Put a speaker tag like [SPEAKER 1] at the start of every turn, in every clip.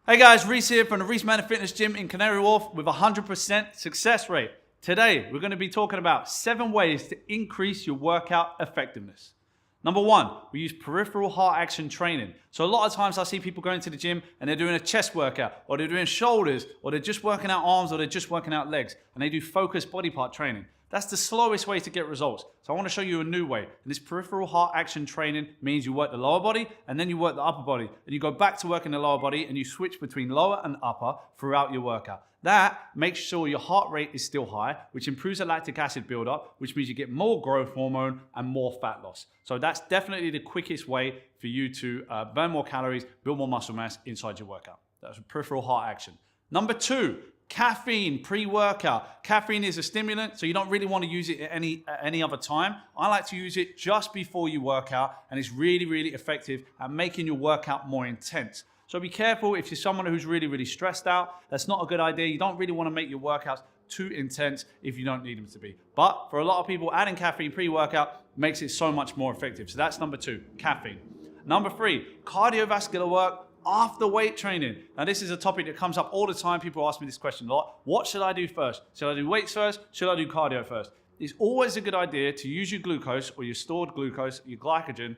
[SPEAKER 1] Hey guys, Reece here from the Reece Mander Fitness gym in Canary Wharf with a 100% success rate. Today, we're going to be talking about 7 ways to increase your workout effectiveness. Number 1, we use peripheral heart action training. So a lot of times I see people going to the gym and they're doing a chest workout, or they're doing shoulders, or they're just working out arms, or they're just working out legs, and they do focused body part training. That's the slowest way to get results. So I want to show you a new way. And this peripheral heart action training means you work the lower body and then you work the upper body. And you go back to working the lower body and you switch between lower and upper throughout your workout. That makes sure your heart rate is still high, which improves the lactic acid buildup, which means you get more growth hormone and more fat loss. So that's definitely the quickest way for you to burn more calories, build more muscle mass inside your workout. That's peripheral heart action. Number 2, caffeine pre-workout. Caffeine is a stimulant, so you don't really want to use it at any other time. I like to use it just before you work out, and it's really, really effective at making your workout more intense. So be careful if you're someone who's really, really stressed out. That's not a good idea. You don't really want to make your workouts too intense if you don't need them to be. But for a lot of people, adding caffeine pre-workout makes it so much more effective. So that's number 2, caffeine. Number 3, cardiovascular work after weight training. Now this is a topic that comes up all the time. People ask me this question a lot. What should I do first? Should I do weights first? Should I do cardio first? It's always a good idea to use your glucose or your stored glucose, your glycogen,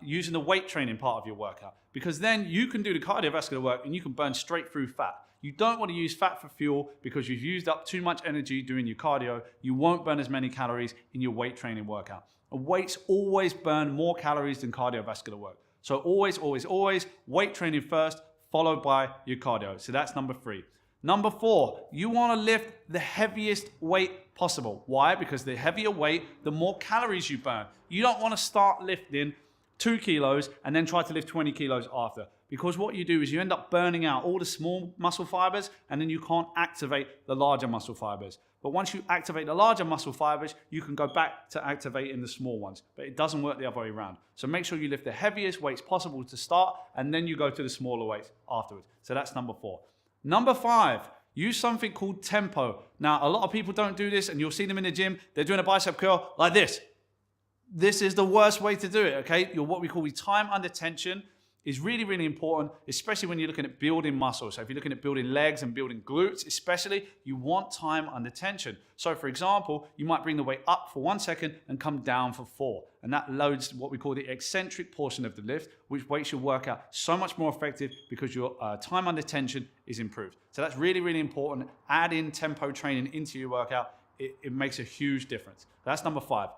[SPEAKER 1] using the weight training part of your workout, because then you can do the cardiovascular work and you can burn straight through fat. You don't want to use fat for fuel because you've used up too much energy doing your cardio. You won't burn as many calories in your weight training workout. And weights always burn more calories than cardiovascular work. So always, always, always weight training first, followed by your cardio. So that's number 3. Number 4, you want to lift the heaviest weight possible. Why? Because the heavier weight, the more calories you burn. You don't want to start lifting 2 kilos and then try to lift 20 kilos after. Because what you do is you end up burning out all the small muscle fibers and then you can't activate the larger muscle fibers. But once you activate the larger muscle fibers, you can go back to activating the small ones. But it doesn't work the other way around. So make sure you lift the heaviest weights possible to start, and then you go to the smaller weights afterwards. So that's number 4. Number 5, use something called tempo. Now, a lot of people don't do this, and you'll see them in the gym. They're doing a bicep curl like this. This is the worst way to do it, okay? What we call time under tension is really, really important, especially when you're looking at building muscle. So if you're looking at building legs and building glutes, especially, you want time under tension. So for example, you might bring the weight up for 1 second and come down for 4. And that loads what we call the eccentric portion of the lift, which makes your workout so much more effective because your time under tension is improved. So that's really, really important. Add in tempo training into your workout. It makes a huge difference. That's number 5.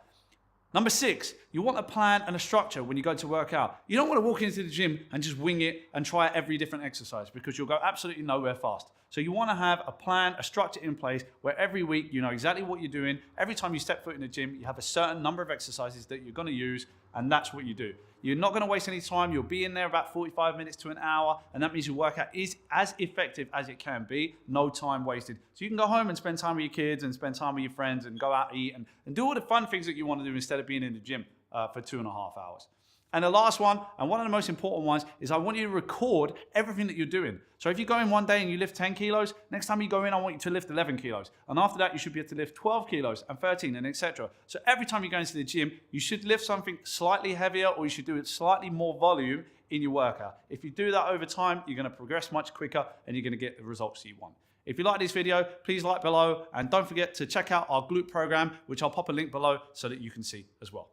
[SPEAKER 1] Number 6, you want a plan and a structure when you go to work out. You don't want to walk into the gym and just wing it and try every different exercise because you'll go absolutely nowhere fast. So you want to have a plan, a structure in place where every week you know exactly what you're doing. Every time you step foot in the gym, you have a certain number of exercises that you're going to use, and that's what you do. You're not going to waste any time. You'll be in there about 45 minutes to an hour, and that means your workout is as effective as it can be, no time wasted. So you can go home and spend time with your kids and spend time with your friends and go out and eat and do all the fun things that you want to do instead of being in the gym for 2.5 hours. And the last one, and one of the most important ones, is I want you to record everything that you're doing. So if you go in one day and you lift 10 kilos, next time you go in, I want you to lift 11 kilos. And after that, you should be able to lift 12 kilos and 13 and etc. So every time you go into the gym, you should lift something slightly heavier, or you should do it slightly more volume in your workout. If you do that over time, you're going to progress much quicker and you're going to get the results you want. If you like this video, please like below, and don't forget to check out our glute program, which I'll pop a link below so that you can see as well.